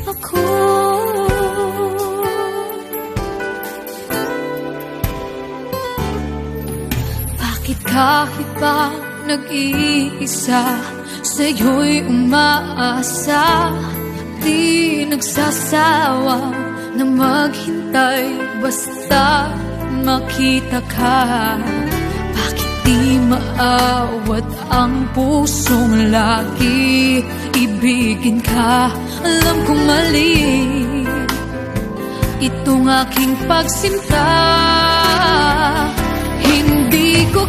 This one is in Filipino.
ako. Bakit kahit pa nag-iisa, sa'yo'y umaasa, di nagsasawa na maghintay basta makita ka. Bakit di maawat ang pusong lagi ibigin ka? Alam kong mali itong aking pagsinta, hindi ko